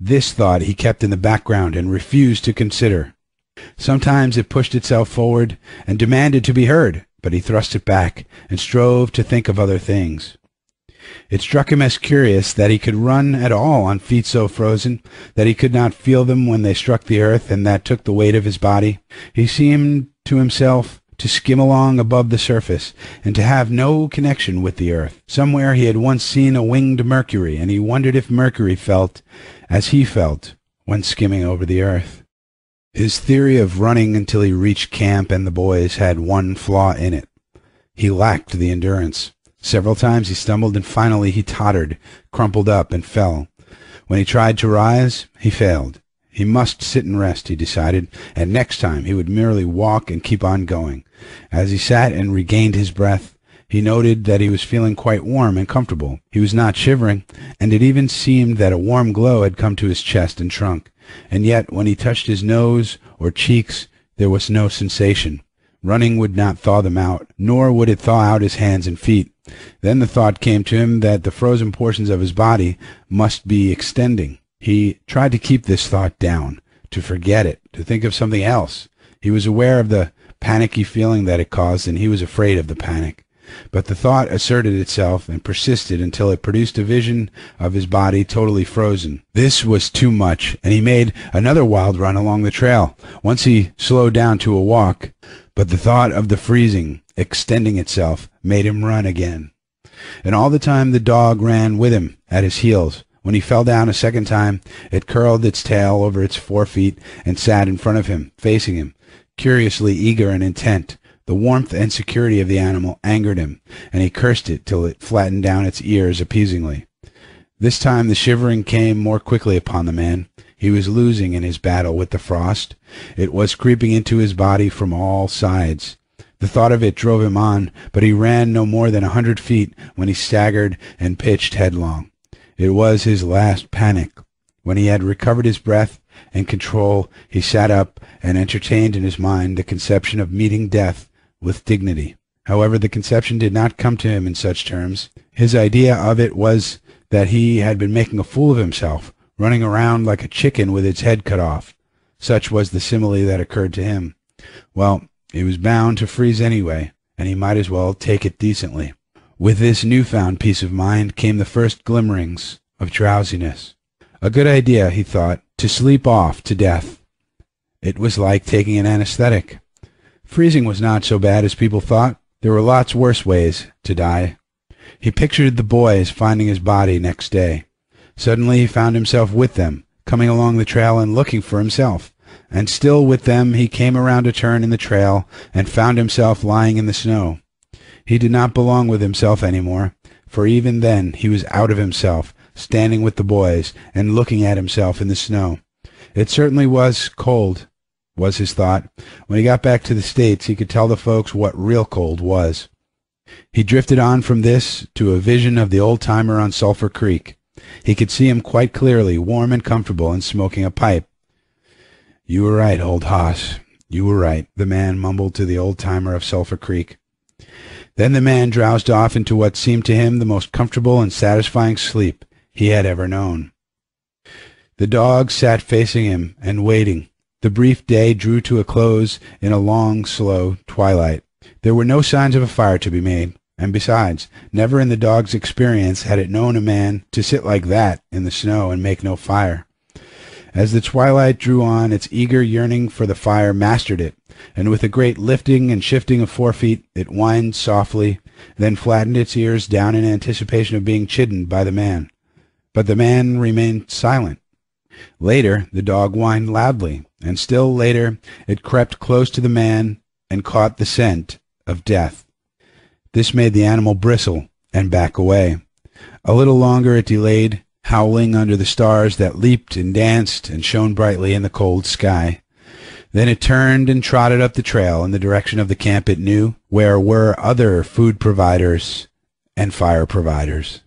This thought he kept in the background and refused to consider. Sometimes it pushed itself forward and demanded to be heard, but he thrust it back and strove to think of other things. It struck him as curious that he could run at all on feet so frozen that he could not feel them when they struck the earth, and that took the weight of his body. He seemed to himself to skim along above the surface, and to have no connection with the earth. Somewhere he had once seen a winged Mercury, and he wondered if Mercury felt as he felt when skimming over the earth. His theory of running until he reached camp and the boys had one flaw in it. He lacked the endurance. Several times he stumbled, and finally he tottered, crumpled up, and fell. When he tried to rise, he failed. He must sit and rest, he decided, and next time he would merely walk and keep on going. As he sat and regained his breath, he noted that he was feeling quite warm and comfortable. He was not shivering, and it even seemed that a warm glow had come to his chest and trunk. And yet, when he touched his nose or cheeks, there was no sensation. Running would not thaw them out, nor would it thaw out his hands and feet. Then the thought came to him that the frozen portions of his body must be extending. He tried to keep this thought down, to forget it, to think of something else. He was aware of the panicky feeling that it caused, and he was afraid of the panic. But the thought asserted itself and persisted until it produced a vision of his body totally frozen. This was too much, and he made another wild run along the trail. Once he slowed down to a walk, but the thought of the freezing, extending itself, made him run again. And all the time the dog ran with him at his heels. When he fell down a second time, it curled its tail over its 4 feet and sat in front of him, facing him, curiously eager and intent. The warmth and security of the animal angered him, and he cursed it till it flattened down its ears appeasingly. This time the shivering came more quickly upon the man. He was losing in his battle with the frost. It was creeping into his body from all sides. The thought of it drove him on, but he ran no more than 100 feet when he staggered and pitched headlong. It was his last panic. When he had recovered his breath and control, he sat up and entertained in his mind the conception of meeting death with dignity. However, the conception did not come to him in such terms. His idea of it was that he had been making a fool of himself, running around like a chicken with its head cut off. Such was the simile that occurred to him. Well, he was bound to freeze anyway, and he might as well take it decently. With this newfound peace of mind came the first glimmerings of drowsiness. A good idea, he thought, to sleep off to death. It was like taking an anesthetic. Freezing was not so bad as people thought. There were lots worse ways to die. He pictured the boys finding his body next day. Suddenly he found himself with them, coming along the trail and looking for himself. And still with them he came around a turn in the trail and found himself lying in the snow. He did not belong with himself any more, for even then he was out of himself, standing with the boys and looking at himself in the snow. It certainly was cold, was his thought. When he got back to the States, he could tell the folks what real cold was. He drifted on from this to a vision of the old-timer on Sulphur Creek. He could see him quite clearly, warm and comfortable, and smoking a pipe. "You were right, old hoss. You were right," the man mumbled to the old-timer of Sulphur Creek. Then the man drowsed off into what seemed to him the most comfortable and satisfying sleep he had ever known. The dog sat facing him and waiting. The brief day drew to a close in a long, slow twilight. There were no signs of a fire to be made, and besides, never in the dog's experience had it known a man to sit like that in the snow and make no fire. As the twilight drew on, its eager yearning for the fire mastered it, and with a great lifting and shifting of 4 feet, it whined softly, then flattened its ears down in anticipation of being chidden by the man. But the man remained silent. Later, the dog whined loudly, and still later it crept close to the man and caught the scent of death. This made the animal bristle and back away. A little longer it delayed, howling under the stars that leaped and danced and shone brightly in the cold sky. Then it turned and trotted up the trail in the direction of the camp it knew, where were other food providers and fire providers.